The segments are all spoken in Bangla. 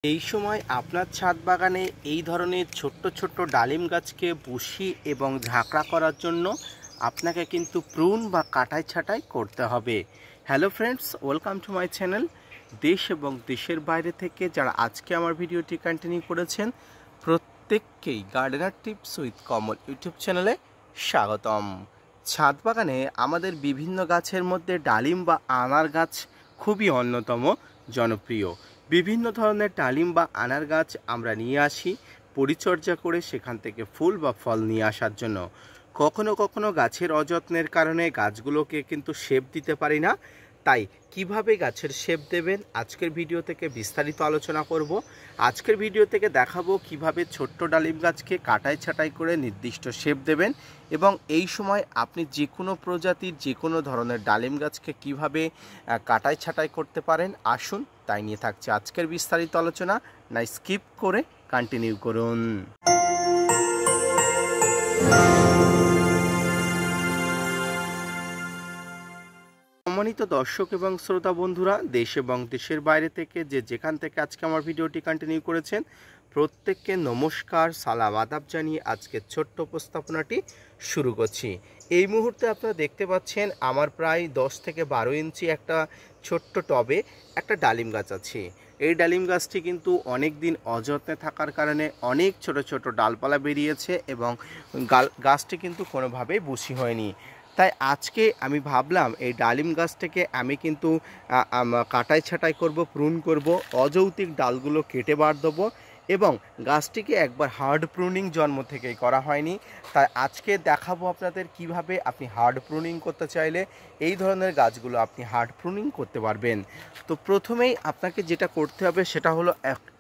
এই সময় আপনার ছাদ বাগানে এই ধরনের ছোট্ট ছোট্ট ডালিম গাছকে বুশি এবং ঝাঁকড়া করার জন্য আপনাকে কিন্তু প্রুন বা কাটাই ছাঁটাই করতে হবে। Hello friends, welcome to my channel. দেশ এবং দেশের বাইরে থেকে যারা আজকে আমার ভিডিওটি কন্টিনিউ করেছেন প্রত্যেককেই gardener tips with Kamal YouTube চ্যানেলে স্বাগতম। ছাদ বাগানে আমাদের বিভিন্ন গাছের মধ্যে ডালিম বা আনার গাছ খুবই অন্যতম জনপ্রিয়। বিভিন্ন ধরনের ডালিম বা আনার গাছ আমরা নিয়ে আসি পরিচর্যা করে সেখান থেকে ফুল বা ফল নিয়ে আসার জন্য। কখনো কখনো গাছের অযত্নের কারণে গাছগুলোকে কিন্তু শেপ দিতে পারি না, তাই কিভাবে গাছের শেপ দেবেন আজকের ভিডিও থেকে বিস্তারিত আলোচনা করব। আজকের ভিডিও থেকে দেখাবো কিভাবে ছোট্ট ডালিম গাছকে কাটাই ছাঁটাই করে নির্দিষ্ট শেপ দেবেন এবং এই সময় আপনি যে কোনো প্রজাতির যে কোনো ধরনের ডালিম গাছকে কিভাবে কাটাই ছাঁটাই করতে পারেন। আসুন তাই নিয়ে থাকছে আজকের বিস্তারিত আলোচনা, না স্কিপ করে কন্টিনিউ করুন। সম্মানিত দর্শক এবং শ্রোতা বন্ধুরা, দেশ এবং দেশের বাইরে থেকে যেখান থেকে আজকে আমার ভিডিওটি কন্টিনিউ করেছেন প্রত্যেককে নমস্কার, সালাম, আদাব জানিয়ে আজকের ছোট্ট উপস্থাপনাটি শুরু করছি। এই মুহূর্তে আপনারা দেখতে পাচ্ছেন আমার প্রায় 10 থেকে 12 ইঞ্চি একটা ছোট্ট টবে একটা ডালিম গাছ আছে। এই ডালিম গাছটি কিন্তু অনেক দিন অযত্নে থাকার কারণে অনেক ছোট ছোট ডালপালা বেরিয়েছে এবং গাছটি কিন্তু কোনোভাবেই বুশি হয়নি। তাই আজকে আমি ভাবলাম এই ডালিম গাছটাকে আমি কিন্তু কাটাই ছাঁটাই করব, প্রুন করব, অযৌক্তিক ডালগুলো কেটে বার দেবো এবং গাছটিকে একবার হার্ড প্রুনিং জন্ম থেকেই করা হয়নি। তাই আজকে দেখাবো আপনাদের কিভাবে আপনি হার্ড প্রুনিং করতে চাইলে এই ধরনের গাছগুলো আপনি হার্ড প্রুনিং করতে পারবেন। তো প্রথমেই আপনাকে যেটা করতে হবে সেটা হলো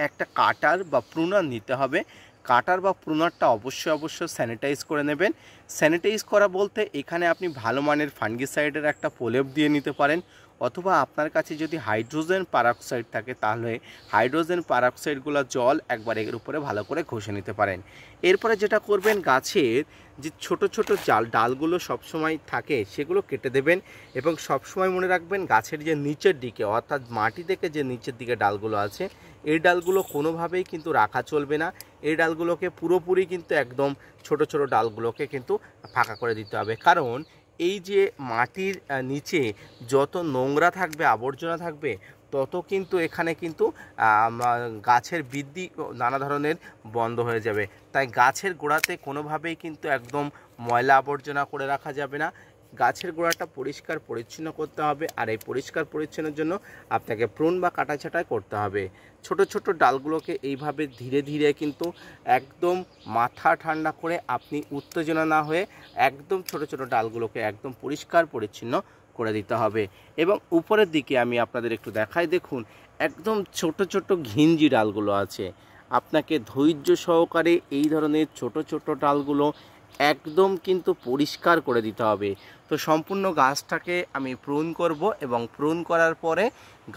একটা কাটার বা প্রুনার নিতে হবে। কাটার বা প্রুনারটা অবশ্যই স্যানিটাইজ করে নেবেন। স্যানিটাইজ করা বলতে এখানে আপনি ভালো মানের ফাঙ্গিসাইডের একটা প্রলেপ দিয়ে নিতে পারেন, অথবা আপনার কাছে যদি হাইড্রোজেন পারঅক্সাইড থাকে তাহলে হাইড্রোজেন পারঅক্সাইডগুলো জল একবার এর উপরে ভালো করে ঘষে নিতে পারেন। এরপরে যেটা করবেন, গাছের যে ছোট ছোট ডালগুলো সবসময় থাকে সেগুলো কেটে দেবেন এবং সবসময় মনে রাখবেন গাছের যে নিচের দিকে অর্থাৎ মাটি থেকে যে নিচের দিকে ডালগুলো আছে এই ডালগুলো কোনোভাবেই কিন্তু রাখা চলবে না। এই ডালগুলোকে পুরোপুরি কিন্তু একদম ছোট ছোট ডালগুলোকে কিন্তু ফাঁকা করে দিতে হবে, কারণ এই যে মাটির নিচে যত নোংরা থাকবে, আবর্জনা থাকবে, তত কিন্তু এখানে কিন্তু গাছের বৃদ্ধি নানা ধরনের বন্ধ হয়ে যাবে। তাই গাছের গোড়াতে কোনোভাবেই কিন্তু একদম ময়লা আবর্জনা করে রাখা যাবে না। গাছের গোড়াটা পরিষ্কার পরিচ্ছন্ন করতে হবে, আর এই পরিষ্কার পরিচ্ছন্নের জন্য আপনাকে প্রুন বা কাটা ছাঁটাই করতে হবে। ছোট ছোট ডালগুলোকে এইভাবে ধীরে ধীরে কিন্তু একদম মাথা ঠান্ডা করে আপনি উত্তেজনা না হয়ে একদম ছোট ছোট ডালগুলোকে একদম পরিষ্কার পরিচ্ছন্ন করে দিতে হবে। এবং উপরের দিকে আমি আপনাদের একটু দেখাই, দেখুন একদম ছোট ছোট ঘিঞ্জি ডালগুলো আছে। আপনাকে ধৈর্য সহকারে এই ধরনের ছোট ছোট ডালগুলো একদম কিন্তু পরিষ্কার করে দিতে হবে। তো সম্পূর্ণ গাছটাকে আমি প্রুন করব এবং প্রুন করার পরে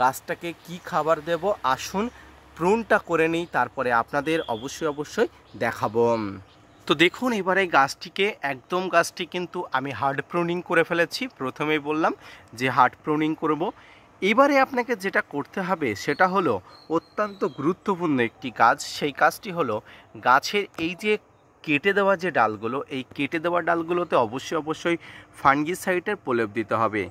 গাছটাকে কি খাবার দেব আসুন প্রুনটা করে নিই, তারপরে আপনাদের অবশ্যই দেখাবো। তো দেখুন এবারে গাছটি কিন্তু আমি হার্ড প্রুনিং করে ফেলেছি। প্রথমেই বললাম যে হার্ড প্রুনিং করব। এবারে আপনাকে যেটা করতে হবে সেটা হলো অত্যন্ত গুরুত্বপূর্ণ একটি কাজ। সেই কাজটি হলো গাছের এই যে কেটে দেওয়া যে ডালগুলো, এই কেটে দেওয়া ডালগুলোতে অবশ্যই ফাঙ্গিসাইডের প্রলেপ দিতে হবে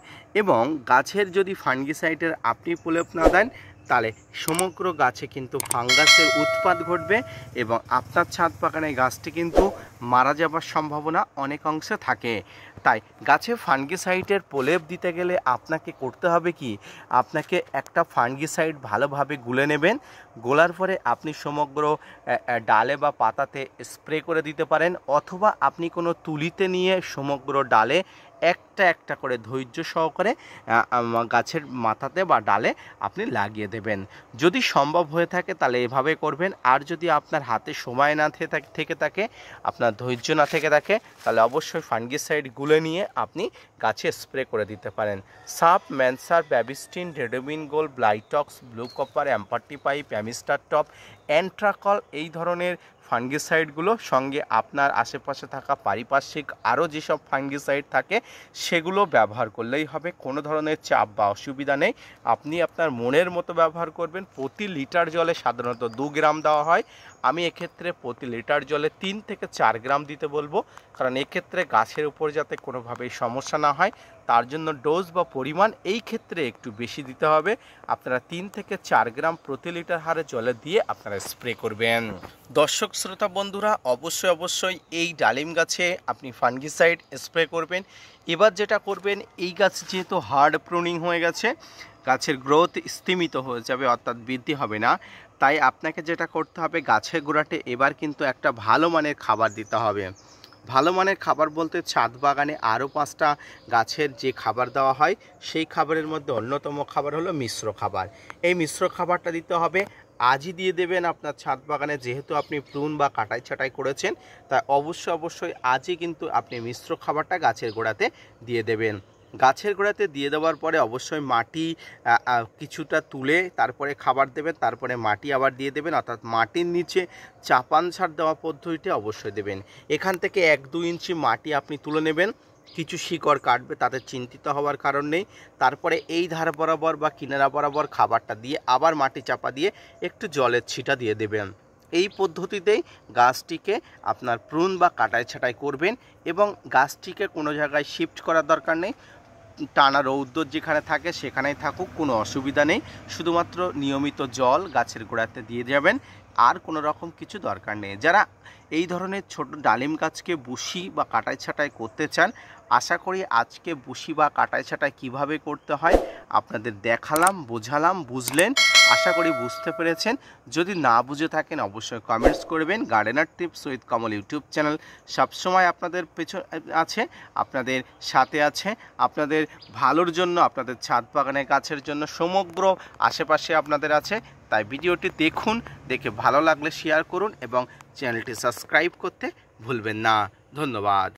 এবং গাছের যদি ফাঙ্গিসাইডের আপনি প্রলেপ না দেন তাহলে সমগ্র গাছে কিন্তু ফাঙ্গাসের উৎপাত ঘটবে এবং আপনার ছাদ বাগানে গাছটি কিন্তু মারা যাবার সম্ভাবনা অনেক অংশে থাকে। তাই গাছে ফাঙ্গিসাইডের প্রলেপ দিতে গেলে আপনাকে করতে হবে কি, আপনাকে একটা ফাঙ্গিসাইড ভালোভাবে গুলে নেবেন। গোলার পরে আপনি সমগ্র ডালে বা পাতাতে স্প্রে করে দিতে পারেন, অথবা আপনি কোনো তুলিতে নিয়ে সমগ্র ডালে একটা একটা করে ধৈর্য সহকারে গাছের মাথাতে বা ডালে আপনি লাগিয়ে দেবেন। যদি সম্ভব হয়ে থাকে তাহলে এভাবে করবেন, আর যদি আপনার হাতে সময় না থেকে থাকে, আপনার ধৈর্য না থেকে থাকে, তাহলে অবশ্যই ফাঙ্গিসাইড গুলে নিয়ে আপনি গাছে স্প্রে করে দিতে পারেন। সাপ, ম্যানসার, Bavistin, Ridomil gold, Blitox, blue copper, অ্যাম্পারটিপাইপ, অ্যামিস্টার টপ, অ্যান্ট্রাকল এই ধরনের ফাঙ্গিসাইডগুলো, সঙ্গে আপনার আশেপাশে থাকা পারিপার্শ্বিক আরও যেসব ফাঙ্গিসাইড থাকে সেগুলো ব্যবহার করলেই হবে। কোনো ধরনের চাপ বা অসুবিধা নেই। আপনি আপনার মনের মতো ব্যবহার করবেন। প্রতি লিটার জলে সাধারণত 2 গ্রাম দেওয়া হয়, আমি এক্ষেত্রে প্রতি লিটার জলে 3 থেকে 4 গ্রাম দিতে বলবো, কারণ এক্ষেত্রে গাছের উপর যাতে কোনোভাবেই সমস্যা না হয় তার জন্য ডোজ বা পরিমাণ এই ক্ষেত্রে একটু বেশি দিতে হবে। আপনারা 3 থেকে 4 গ্রাম প্রতি লিটার হারে জলে দিয়ে আপনারা স্প্রে করবেন। দর্শক শ্রোতা বন্ধুরা, অবশ্যই এই ডালিম গাছে আপনি ফাঙ্গিসাইড স্প্রে করবেন। এবার যেটা করবেন, এই গাছ যেহেতু হার্ড প্রুনিং হয়ে গেছে, গাছের গ্রোথ স্তিমিত হয়ে যাবে, অর্থাৎ বৃদ্ধি হবে না, তাই আপনাকে যেটা করতে হবে, গাছের গোড়াতে এবার কিন্তু একটা ভালো মানের খাবার দিতে হবে। ভালো মানের খাবার বলতে ছাদ বাগানে আরও 5টা গাছের যে খাবার দেওয়া হয় সেই খাবারের মধ্যে অন্যতম খাবার হলো মিশ্র খাবার। এই মিশ্র খাবারটা দিতে হবে, আজই দিয়ে দেবেন আপনার ছাদ বাগানে। যেহেতু আপনি প্রুন বা কাটাই ছাটাই করেছেন, তাই অবশ্যই আজই কিন্তু আপনি মিশ্র খাবারটা গাছের গোড়াতে দিয়ে দেবেন। গাছের গোড়াতে দিয়ে দেওয়ার পরে অবশ্যই মাটি কিছুটা তুলে তারপরে খাবার দেবেন, তারপরে মাটি আবার দিয়ে দেবেন, অর্থাৎ মাটির নিচে চাপান সার দেওয়া পদ্ধতিতে অবশ্যই দেবেন। এখান থেকে 1-2 ইঞ্চি মাটি আপনি তুলে নেবেন, কিছু শিকড় কাটবে, তাতে চিন্তিত হওয়ার কারণ নেই। তারপরে এই ধার বরাবর বা কিনারা বরাবর খাবারটা দিয়ে আবার মাটি চাপা দিয়ে একটু জলের ছিটা দিয়ে দেবেন। এই পদ্ধতিতেই গাছটিকে আপনার প্রুন বা কাটাই ছাটাই করবেন, এবং গাছটিকে কোনো জায়গায় শিফট করার দরকার নেই। টানা রৌদ্র যেখানে থাকে সেখানেই থাকুক, কোনো অসুবিধা নেই। শুধুমাত্র নিয়মিত জল গাছের গোড়াতে দিয়ে যাবেন, আর কোনো রকম কিছু দরকার নেই। যারা এই ধরনের ছোট ডালিম গাছকে বুশি বা কাটাই ছাটাই করতে চান, আশা করি আজকে বুশি বা কাটাই ছাটাই কীভাবে করতে হয় আপনাদের দেখালাম, বোঝালাম, বুঝলেন। আশা করি বুঝতে পেরেছেন। যদি না বুঝে থাকেন অবশ্যই কমেন্টস করবেন। Gardener tips with Kamal YouTube channel সবসময় আপনাদের পেছনে আছে, আপনাদের সাথে আছে, আপনাদের ভালোর জন্য, আপনাদের ছাদ বাগানের গাছের জন্য, সমগ্র আশেপাশে আপনাদের আছে। তাই ভিডিওটি দেখুন, দেখে ভালো লাগলে শেয়ার করুন এবং চ্যানেলটি সাবস্ক্রাইব করতে ভুলবেন না। ধন্যবাদ।